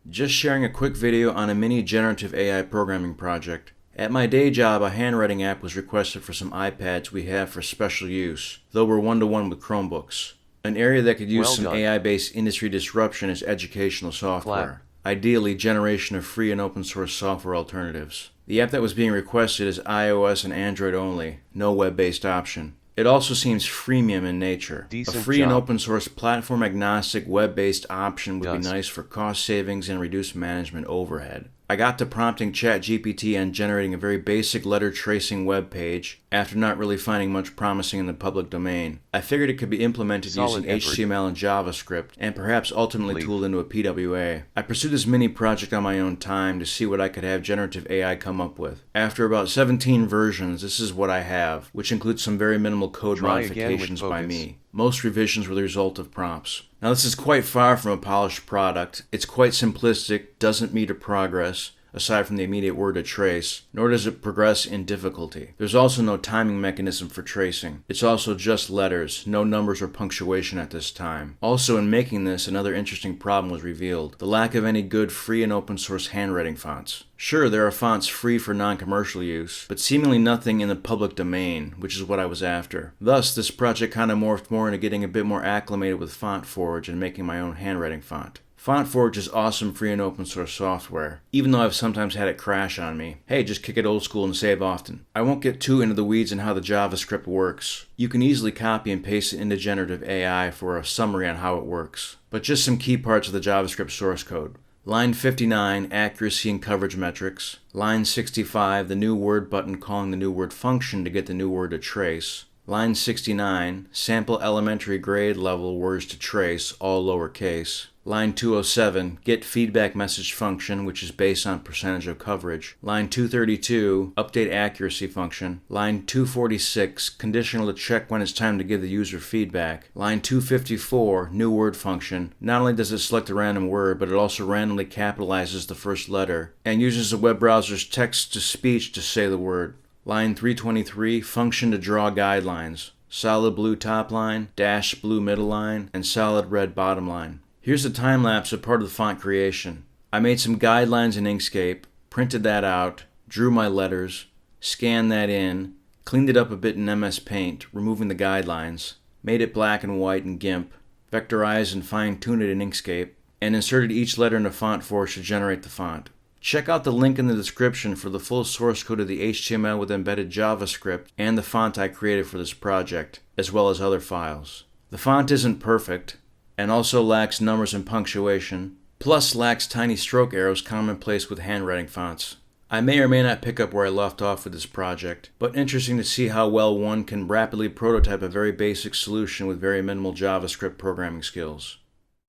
Just sharing a quick video on a mini generative AI programming project. At my day job, a handwriting app was requested for some iPads we have for special use, though we're one-to-one with Chromebooks. An area that could use Well some done. AI-based industry disruption is educational software. Ideally, generation of free and open source software alternatives. The app that was being requested is iOS and Android only, no web-based option. It also seems freemium in nature. Decent A free job. and open source platform agnostic web-based option would be Yes. nice for cost savings and reduced management overhead. I got to prompting ChatGPT and generating a very basic letter tracing web page after not really finding much promising in the public domain. I figured it could be implemented Solid using effort. HTML and JavaScript and perhaps ultimately Leaf. tooled into a PWA. I pursued this mini project on my own time to see what I could have generative AI come up with. After about 17 versions, this is what I have, which includes some very minimal code Try again with modifications by focus. me. Most revisions were the result of prompts. Now this is quite far from a polished product. It's quite simplistic, doesn't meter progress, aside from the immediate word to trace, nor does it progress in difficulty. There's also no timing mechanism for tracing. It's also just letters, no numbers or punctuation at this time. Also, in making this, another interesting problem was revealed: the lack of any good free and open source handwriting fonts. Sure, there are fonts free for non-commercial use, but seemingly nothing in the public domain, which is what I was after. Thus, this project kind of morphed more into getting a bit more acclimated with FontForge and making my own handwriting font. FontForge is awesome free and open source software, even though I've sometimes had it crash on me. Hey, just kick it old school and save often. I won't get too into the weeds in how the JavaScript works. You can easily copy and paste it into generative AI for a summary on how it works. But just some key parts of the JavaScript source code. Line 59, accuracy and coverage metrics. Line 65, the new word button calling the new word function to get the new word to trace. Line 69, sample elementary grade level words to trace, all lowercase. Line 207, get feedback message function, which is based on percentage of coverage. Line 232, update accuracy function. Line 246, conditional to check when it's time to give the user feedback. Line 254, new word function. Not only does it select a random word, but it also randomly capitalizes the first letter and uses the web browser's text-to-speech to say the word. Line 323, function to draw guidelines. Solid blue top line, dashed blue middle line, and solid red bottom line. Here's a time lapse of part of the font creation. I made some guidelines in Inkscape, printed that out, drew my letters, scanned that in, cleaned it up a bit in MS Paint, removing the guidelines, made it black and white in GIMP, vectorized and fine-tuned it in Inkscape, and inserted each letter into FontForge to generate the font. Check out the link in the description for the full source code of the HTML with embedded JavaScript and the font I created for this project, as well as other files. The font isn't perfect, and also lacks numbers and punctuation, plus lacks tiny stroke arrows commonplace with handwriting fonts. I may or may not pick up where I left off with this project, but interesting to see how well one can rapidly prototype a very basic solution with very minimal JavaScript programming skills.